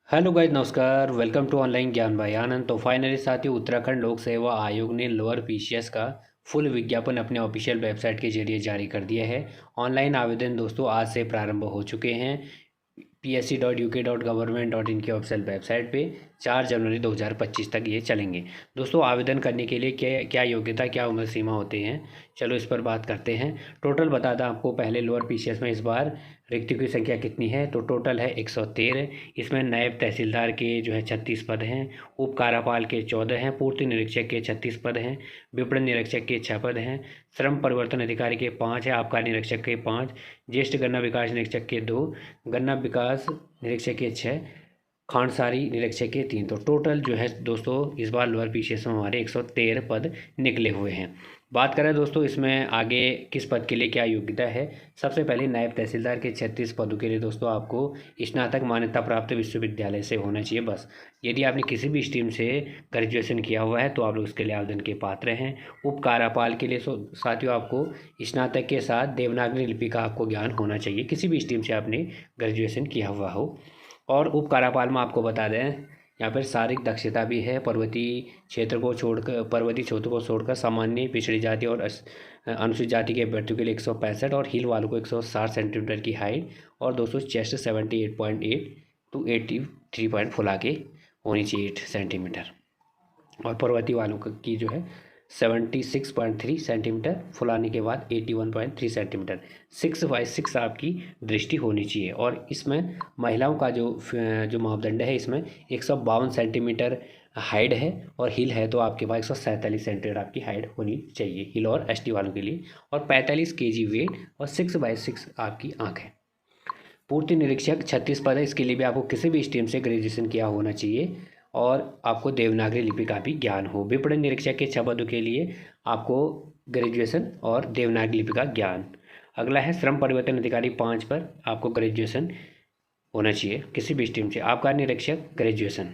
Hello guys, नमस्कार। Welcome to online ज्ञान भाई आनंद। तो फाइनली साथियों, उत्तराखंड लोक सेवा आयोग ने लोअर पीसीएस का फुल विज्ञापन अपने ऑफिशियल वेबसाइट के जरिए जारी कर दिया है। ऑनलाइन आवेदन दोस्तों आज से प्रारंभ हो चुके हैं। psc.uk.government.in की ऑफिशियल वेबसाइट पे 4 जनवरी 2025 तक ये चलेंगे। दोस्तों, आवेदन करने के लिए क्या क्या योग्यता, क्या उम्र सीमा होते हैं, चलो इस पर बात करते हैं। टोटल बता दें आपको पहले, लोअर पीसीएस में इस बार रिक्तियों की संख्या कितनी है, तो टोटल है 113। इसमें नायब तहसीलदार के जो है 36 पद हैं, उप कार्यपाल के 14 हैं, पूर्ति निरीक्षक के 36 पद हैं, विपणन निरीक्षक के 6 पद हैं, श्रम परिवर्तन अधिकारी के 5 है, आबकारी निरीक्षक के 5, ज्येष्ठ गन्ना विकास निरीक्षक के 2, गन्ना विकास निरीक्षक के 6, खांडसारी निरीक्षक के 3। तो टोटल जो है दोस्तों इस बार लोअर पीसीएस में हमारे 113 पद निकले हुए हैं। बात करें दोस्तों इसमें आगे किस पद के लिए क्या योग्यता है। सबसे पहले नायब तहसीलदार के 36 पदों के लिए दोस्तों आपको स्नातक मान्यता प्राप्त विश्वविद्यालय से होना चाहिए बस। यदि आपने किसी भी स्ट्रीम से ग्रेजुएशन किया हुआ है तो आप लोग इसके लिए आवेदन के पात्र हैं। उप कार्यपाल के लिए साथियों आपको स्नातक के साथ देवनागरी लिपि का आपको ज्ञान होना चाहिए, किसी भी स्ट्रीम से आपने ग्रेजुएशन किया हुआ हो। और उप कार्यपाल में आपको बता दें यहाँ पर शारीरिक दक्षता भी है। पर्वतीय क्षेत्र को छोड़कर सामान्य, पिछड़ी जाति और अनुसूचित जाति के अभ्यर्थियों के लिए 165 और हिल वालों को 160 सेंटीमीटर की हाइट और दोस्तों चेस्ट 78.8 टू 83 पॉइंट फुला के होनी चाहिए 8 सेंटीमीटर। और पर्वतीय वालों की जो है 76.3 सेंटीमीटर, फुलाने के बाद 81.3 सेंटीमीटर। 6/6 आपकी दृष्टि होनी चाहिए। और इसमें महिलाओं का जो मापदंड है, इसमें 152 सेंटीमीटर हाइट है और हिल है तो आपके पास 147 सेंटीमीटर आपकी हाइट होनी चाहिए हिल और एसटी वालों के लिए, और 45 केजी वेट और 6/6 आपकी आँख है। पूर्ति निरीक्षक 36 पद है, इसके लिए भी आपको किसी भी स्ट्रीम से ग्रेजुएशन किया होना चाहिए और आपको देवनागरी लिपि का भी ज्ञान हो। विपणन निरीक्षक के 6 पदों के लिए आपको ग्रेजुएशन और देवनागरी लिपि का ज्ञान। अगला है श्रम परिवर्तन अधिकारी 5 पर आपको ग्रेजुएशन होना चाहिए किसी भी स्ट्रीम से। आबकारी निरीक्षक ग्रेजुएशन।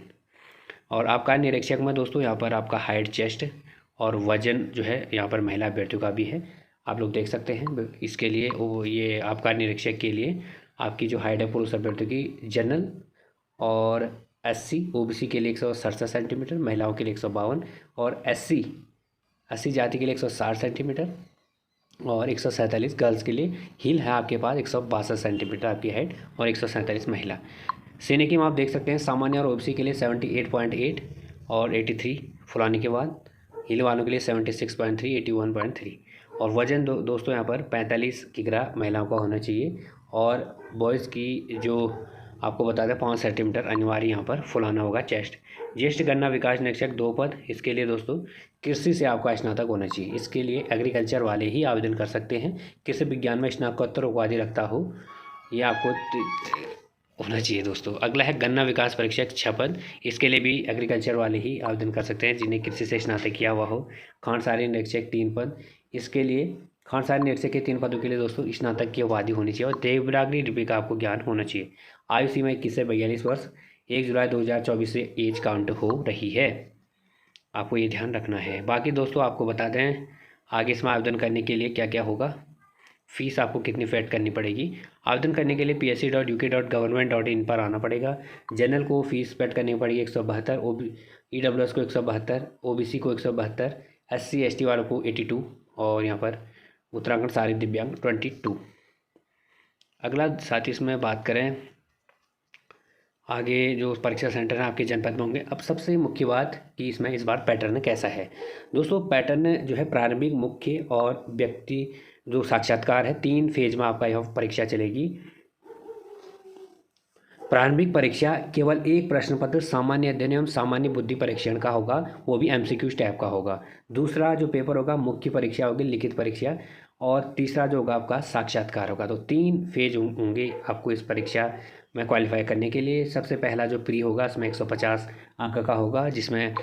और आबकारी निरीक्षक में दोस्तों यहाँ पर आपका हाइट, चेस्ट और वजन जो है यहाँ पर महिला अभ्यर्थियों का भी है, आप लोग देख सकते हैं। इसके लिए ये आबकारी निरीक्षक के लिए आपकी जो हाइट है पुरुष अभ्यर्थियों की जनरल और एससी ओबीसी के लिए 167 सेंटीमीटर, महिलाओं के लिए 152 और एससी जाति के लिए 160 सेंटीमीटर और 147 गर्ल्स के लिए। हिल है आपके पास 162 सेंटीमीटर आपकी हाइट और 147 महिला। सीने की माप देख सकते हैं, सामान्य और ओबीसी के लिए 78.8 और 83 फुलाने के बाद, हिल वालों के लिए 76.3, 81.3। और वजन दोस्तों यहाँ पर 45 किग्रा महिलाओं का होना चाहिए और बॉयज़ की जो आपको बता दें 5 सेंटीमीटर अनिवार्य यहाँ पर फुलाना होगा चेस्ट। ज्येष्ठ गन्ना विकास निरीक्षक 2 पद, इसके लिए दोस्तों कृषि से आपका स्नातक होना चाहिए। इसके लिए एग्रीकल्चर वाले ही आवेदन कर सकते हैं, कृषि विज्ञान में स्नातकोत्तर उपाधि रखता हो ये आपको होना चाहिए दोस्तों। अगला है गन्ना विकास परीक्षक 6 पद, इसके लिए भी एग्रीकल्चर वाले ही आवेदन कर सकते हैं जिन्हें कृषि से स्नातक किया हुआ हो। खांडसारी निरीक्षक 3 पद, इसके लिए खांडसारी निरीक्षक के 3 पदों के लिए दोस्तों स्नातक की उपाधि होनी चाहिए और देवनागरी लिपि का आपको ज्ञान होना चाहिए। आयु सीमा 21 से 42 वर्ष, 1 जुलाई 2024 से एज काउंट हो रही है, आपको ये ध्यान रखना है। बाकी दोस्तों आपको बता दें आगे इसमें आवेदन करने के लिए क्या क्या होगा, फीस आपको कितनी पेड करनी पड़ेगी। आवेदन करने के लिए psc.uk.government.in पर आना पड़ेगा। जनरल को फीस पेड करनी पड़ेगी 172, ईडब्ल्यूएस को 172, ओबीसी को 172, एससी एसटी वालों को 82 और यहाँ पर उत्तराखंड सारी दिव्यांग 22। अगला साथ ही इसमें बात करें आगे जो परीक्षा सेंटर हैं आपके जनपद में होंगे। अब सबसे मुख्य बात कि इसमें इस बार पैटर्न कैसा है दोस्तों। पैटर्न जो है प्रारंभिक, मुख्य और व्यक्ति जो साक्षात्कार है, 3 फेज में आपका यह परीक्षा चलेगी। प्रारंभिक परीक्षा केवल एक प्रश्न पत्र सामान्य अध्ययन एवं सामान्य बुद्धि परीक्षण का होगा, वो भी एमसीक्यू टाइप का होगा। दूसरा जो पेपर होगा मुख्य परीक्षा होगी, लिखित परीक्षा, और तीसरा जो होगा आपका साक्षात्कार होगा। तो 3 फेज होंगे आपको इस परीक्षा में क्वालिफाई करने के लिए। सबसे पहला जो प्री होगा उसमें 150 अंक का होगा, जिसमें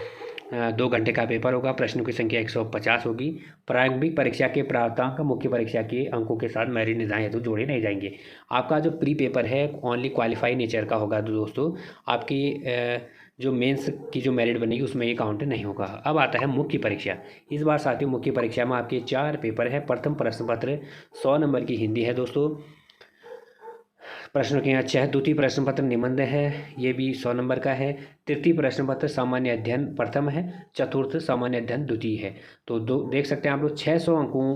2 घंटे का पेपर होगा, प्रश्नों की संख्या 150 होगी। प्रारंभिक परीक्षा के प्राप्तांक मुख्य परीक्षा के अंकों के साथ मेरिट निर्धारण हेतु जोड़े नहीं जाएंगे। आपका जो प्री पेपर है ओनली क्वालिफाई नेचर का होगा दोस्तों, आपकी जो मेंस की जो मेरिट बनेगी उसमें ये काउंट नहीं होगा। अब आता है मुख्य परीक्षा। इस बार साथियों मुख्य परीक्षा में आपके 4 पेपर है। प्रथम प्रश्न पत्र 100 नंबर की हिंदी है दोस्तों, प्रश्नों की अच्छा है। द्वितीय प्रश्न पत्र निबंध है, ये भी 100 नंबर का है। तृतीय प्रश्न पत्र सामान्य अध्ययन प्रथम है। चतुर्थ सामान्य अध्ययन द्वितीय है। तो दो देख सकते हैं आप लोग 600 अंकों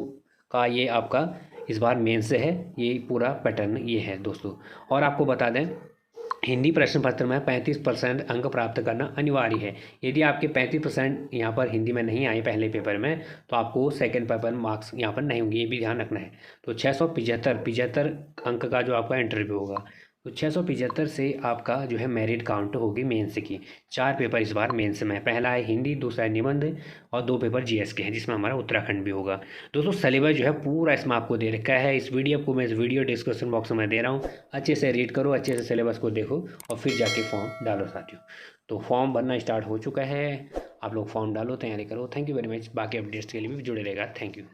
का ये आपका इस बार मेंस है। ये पूरा पैटर्न ये है दोस्तों। और आपको बता दें हिंदी प्रश्न पत्र में 35% अंक प्राप्त करना अनिवार्य है। यदि आपके 35% यहाँ पर हिंदी में नहीं आए पहले पेपर में, तो आपको सेकंड पेपर मार्क्स यहाँ पर नहीं होंगे, ये भी ध्यान रखना है। तो 675 अंक का जो आपका इंटरव्यू होगा, तो 675 से आपका जो है मेरिट काउंट होगी मेंस की। 4 पेपर इस बार मेंस में, पहला है हिंदी, दूसरा है निबंध और 2 पेपर जीएस के हैं, जिसमें हमारा उत्तराखंड भी होगा। दोस्तों सिलेबस जो है पूरा इसमें आपको दे रखा है। इस वीडियो को मैं इस वीडियो डिस्क्रिप्शन बॉक्स में दे रहा हूँ, अच्छे से रीड करो, अच्छे से सिलेबस को देखो और फिर जाके फॉर्म डालो साथियों। तो फॉर्म भरना स्टार्ट हो चुका है, आप लोग फॉर्म डालो, तैयारी करो। Thank you very much. बाकी अपडेट्स के लिए भी जुड़े रहेगा। Thank you.